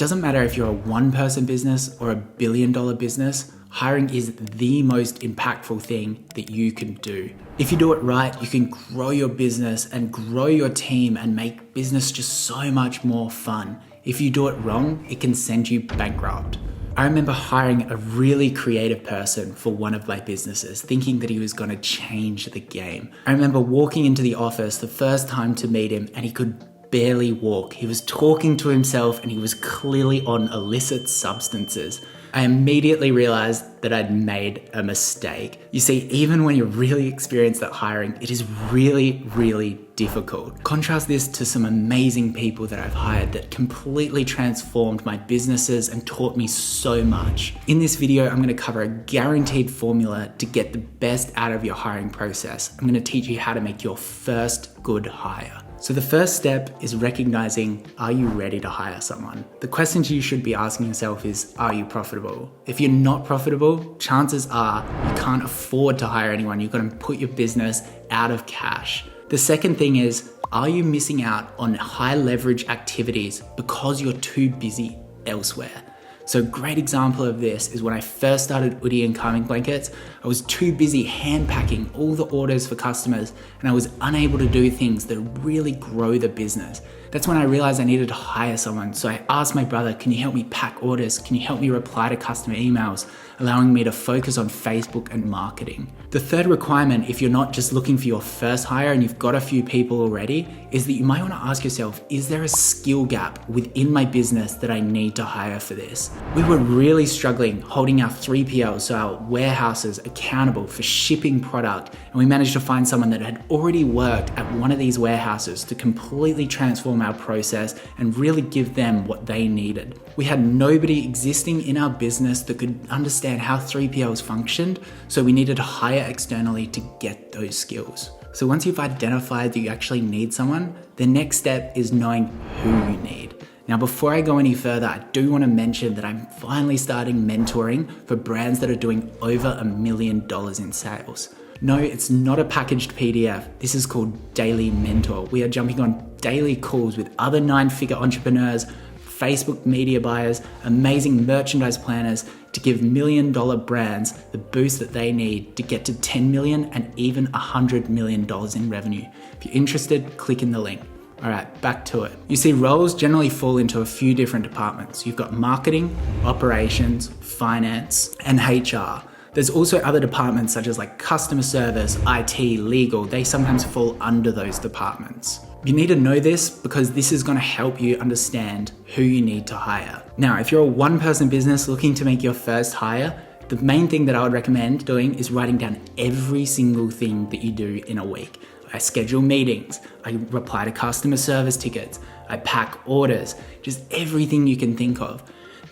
doesn't matter if you're a one-person business or a billion-dollar business, hiring is the most impactful thing that you can do. If you do it right, you can grow your business and grow your team and make business just so much more fun. If you do it wrong, it can send you bankrupt. I remember hiring a really creative person for one of my businesses, thinking that he was going to change the game. I remember walking into the office the first time to meet him and he could barely walk. He was talking to himself and he was clearly on illicit substances. I immediately realized that I'd made a mistake. You see, even when you're really experienced at hiring, it is really, really difficult. Contrast this to some amazing people that I've hired that completely transformed my businesses and taught me so much. In this video, I'm going to cover a guaranteed formula to get the best out of your hiring process. I'm going to teach you how to make your first good hire. So the first step is recognizing, are you ready to hire someone? The questions you should be asking yourself is, are you profitable? If you're not profitable, chances are you can't afford to hire anyone. You're going to put your business out of cash. The second thing is, are you missing out on high leverage activities because you're too busy elsewhere? So a great example of this is when I first started Oodie and calming blankets, I was too busy hand packing all the orders for customers and I was unable to do things that really grow the business. That's when I realized I needed to hire someone. So I asked my brother, can you help me pack orders? Can you help me reply to customer emails? Allowing me to focus on Facebook and marketing. The third requirement, if you're not just looking for your first hire and you've got a few people already, is that you might want to ask yourself, is there a skill gap within my business that I need to hire for this? We were really struggling holding our 3PLs, so our warehouses, accountable for shipping product, and we managed to find someone that had already worked at one of these warehouses to completely transform our process and really give them what they needed. We had nobody existing in our business that could understand how 3PLs functioned, so we needed to hire externally to get those skills. So once you've identified that you actually need someone, the next step is knowing who you need. Now, before I go any further, I do want to mention that I'm finally starting mentoring for brands that are doing over $1 million in sales. No, it's not a packaged PDF. This is called Daily Mentor. We are jumping on daily calls with other 9-figure entrepreneurs, Facebook media buyers, amazing merchandise planners to give $1 million brands the boost that they need to get to 10 million and even $100 million in revenue. If you're interested, click in the link. All right, back to it. You see, roles generally fall into a few different departments. You've got marketing, operations, finance, and HR. There's also other departments such as like customer service, IT, legal. They sometimes fall under those departments. You need to know this because this is going to help you understand who you need to hire. Now, if you're a one-person business looking to make your first hire, the main thing that I would recommend doing is writing down every single thing that you do in a week. I schedule meetings, I reply to customer service tickets, I pack orders, just everything you can think of.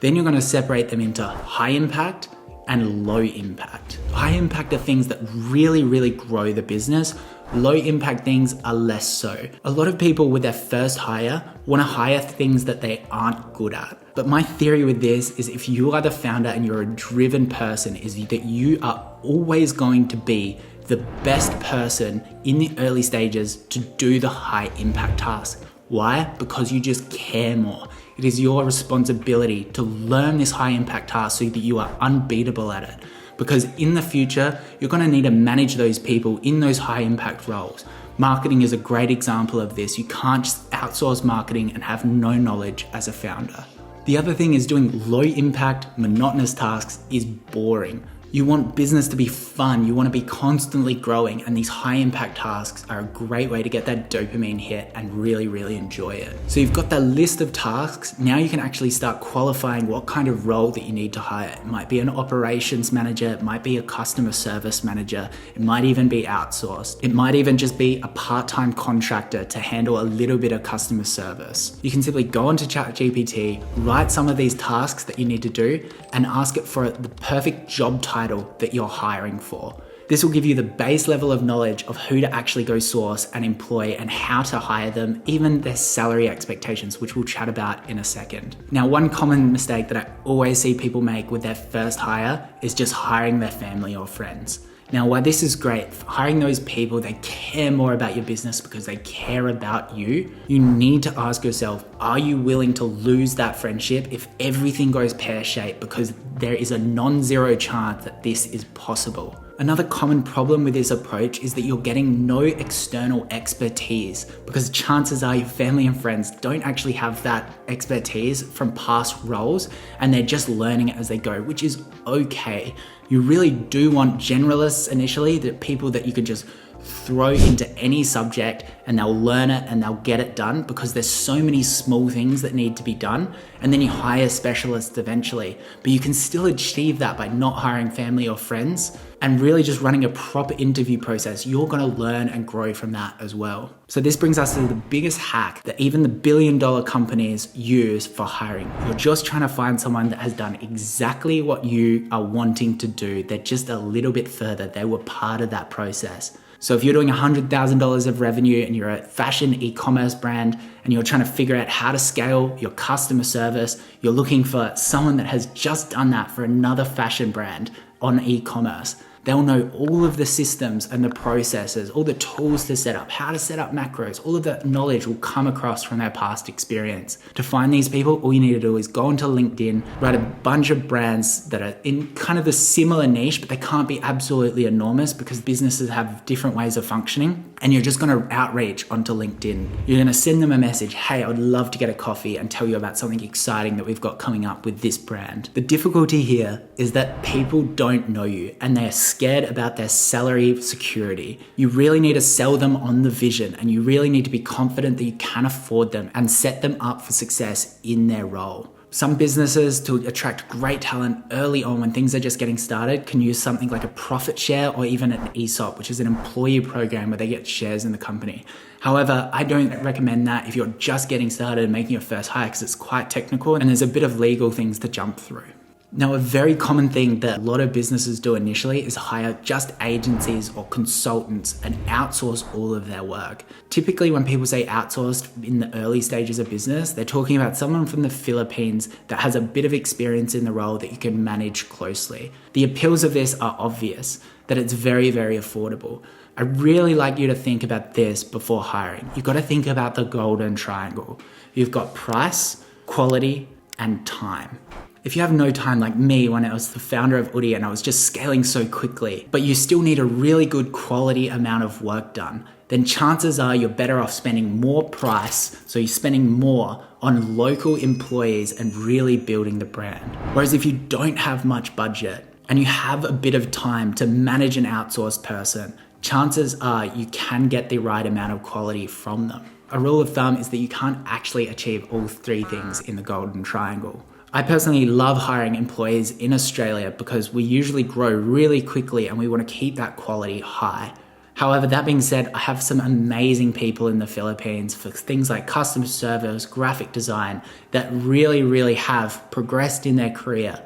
Then you're going to separate them into high impact and low impact. High impact are things that really, really grow the business. Low impact things are less so. A lot of people with their first hire want to hire things that they aren't good at. But my theory with this is if you are the founder and you're a driven person, is that you are always going to be the best person in the early stages to do the high impact task. Why? Because you just care more. It is your responsibility to learn this high impact task so that you are unbeatable at it. Because in the future, you're going to need to manage those people in those high impact roles. Marketing is a great example of this. You can't just outsource marketing and have no knowledge as a founder. The other thing is doing low impact, monotonous tasks is boring. You want business to be fun. You want to be constantly growing, and these high impact tasks are a great way to get that dopamine hit and really, really enjoy it. So you've got that list of tasks. Now you can actually start qualifying what kind of role that you need to hire. It might be an operations manager. It might be a customer service manager. It might even be outsourced. It might even just be a part-time contractor to handle a little bit of customer service. You can simply go onto ChatGPT, write some of these tasks that you need to do, and ask it for the perfect job title that you're hiring for. This will give you the base level of knowledge of who to actually go source and employ and how to hire them, even their salary expectations, which we'll chat about in a second. Now, one common mistake that I always see people make with their first hire is just hiring their family or friends. Now, while this is great, hiring those people that care more about your business because they care about you, you need to ask yourself, are you willing to lose that friendship if everything goes pear-shaped? Because there is a non-zero chance that this is possible. Another common problem with this approach is that you're getting no external expertise, because chances are your family and friends don't actually have that expertise from past roles and they're just learning it as they go, which is okay. You really do want generalists initially, the people that you can just throw into any subject and they'll learn it and they'll get it done, because there's so many small things that need to be done. And then you hire specialists eventually, but you can still achieve that by not hiring family or friends and really just running a proper interview process. You're gonna learn and grow from that as well. So this brings us to the biggest hack that even the billion-dollar companies use for hiring. You're just trying to find someone that has done exactly what you are wanting to do. They're just a little bit further. They were part of that process. So if you're doing $100,000 of revenue and you're a fashion e-commerce brand and you're trying to figure out how to scale your customer service, you're looking for someone that has just done that for another fashion brand on e-commerce. They'll know all of the systems and the processes, all the tools to set up, how to set up macros. All of that knowledge will come across from their past experience. To find these people, all you need to do is go onto LinkedIn, write a bunch of brands that are in kind of a similar niche, but they can't be absolutely enormous because businesses have different ways of functioning. And you're just gonna outreach onto LinkedIn. You're gonna send them a message, hey, I would love to get a coffee and tell you about something exciting that we've got coming up with this brand. The difficulty here is that people don't know you and they're scared about their salary security. You really need to sell them on the vision, and you really need to be confident that you can afford them and set them up for success in their role. Some businesses, to attract great talent early on when things are just getting started, can use something like a profit share or even an ESOP, which is an employee program where they get shares in the company. However, I don't recommend that if you're just getting started and making your first hire, because it's quite technical and there's a bit of legal things to jump through. Now, a very common thing that a lot of businesses do initially is hire just agencies or consultants and outsource all of their work. Typically, when people say outsourced in the early stages of business, they're talking about someone from the Philippines that has a bit of experience in the role that you can manage closely. The appeals of this are obvious, that it's very, very affordable. I really like you to think about this before hiring. You've got to think about the golden triangle. You've got price, quality, and time. If you have no time, like me when I was the founder of Oodie and I was just scaling so quickly, but you still need a really good quality amount of work done, then chances are you're better off spending more price, so you're spending more on local employees and really building the brand. Whereas if you don't have much budget and you have a bit of time to manage an outsourced person, chances are you can get the right amount of quality from them. A rule of thumb is that you can't actually achieve all three things in the golden triangle. I personally love hiring employees in Australia because we usually grow really quickly and we want to keep that quality high. However, that being said, I have some amazing people in the Philippines for things like customer service, graphic design that really have progressed in their career.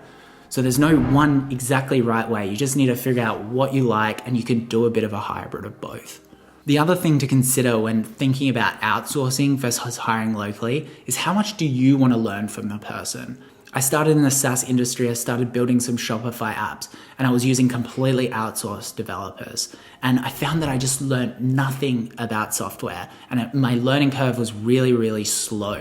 So there's no one exactly right way. You just need to figure out what you like and you can do a bit of a hybrid of both. The other thing to consider when thinking about outsourcing versus hiring locally is how much do you want to learn from the person? I started in the SaaS industry, I started building some Shopify apps, and I was using completely outsourced developers. And I found that I just learned nothing about software, and my learning curve was really slow.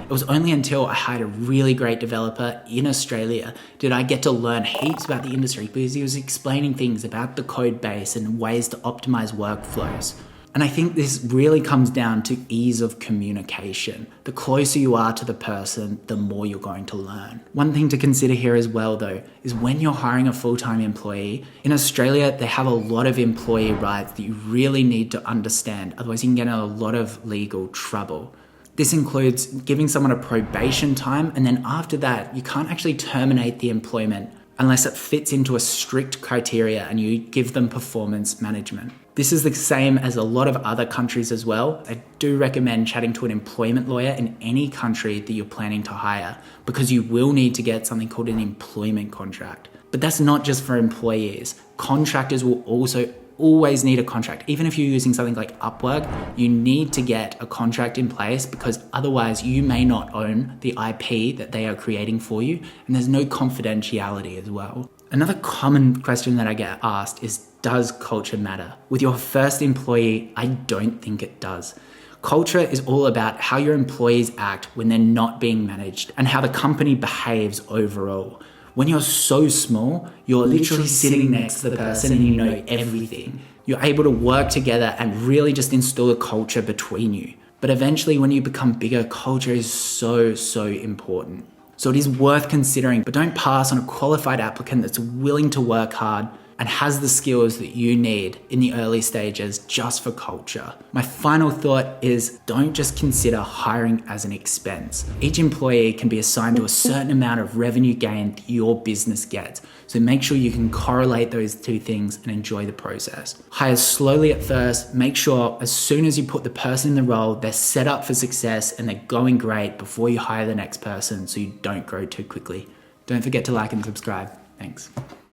It was only until I hired a really great developer in Australia did I get to learn heaps about the industry, because he was explaining things about the code base and ways to optimize workflows. And I think this really comes down to ease of communication. The closer you are to the person, the more you're going to learn. One thing to consider here as well though, is when you're hiring a full-time employee, in Australia, they have a lot of employee rights that you really need to understand. Otherwise you can get in a lot of legal trouble. This includes giving someone a probation time, and then after that, you can't actually terminate the employment unless it fits into a strict criteria and you give them performance management. This is the same as a lot of other countries as well. I do recommend chatting to an employment lawyer in any country that you're planning to hire, because you will need to get something called an employment contract. But that's not just for employees. Contractors will also always need a contract. Even if you're using something like Upwork, you need to get a contract in place, because otherwise you may not own the IP that they are creating for you, and there's no confidentiality as well. Another common question that I get asked is, does culture matter? With your first employee, I don't think it does. Culture is all about how your employees act when they're not being managed and how the company behaves overall. When you're so small, you're literally sitting next to the person and you know everything. You're able to work together and really just instill a culture between you. But eventually when you become bigger, culture is so important. So it is worth considering, but don't pass on a qualified applicant that's willing to work hard and has the skills that you need in the early stages just for culture. My final thought is, don't just consider hiring as an expense. Each employee can be assigned to a certain amount of revenue gain that your business gets. So make sure you can correlate those two things and enjoy the process. Hire slowly at first. Make sure as soon as you put the person in the role, they're set up for success and they're going great before you hire the next person so you don't grow too quickly. Don't forget to like and subscribe. Thanks.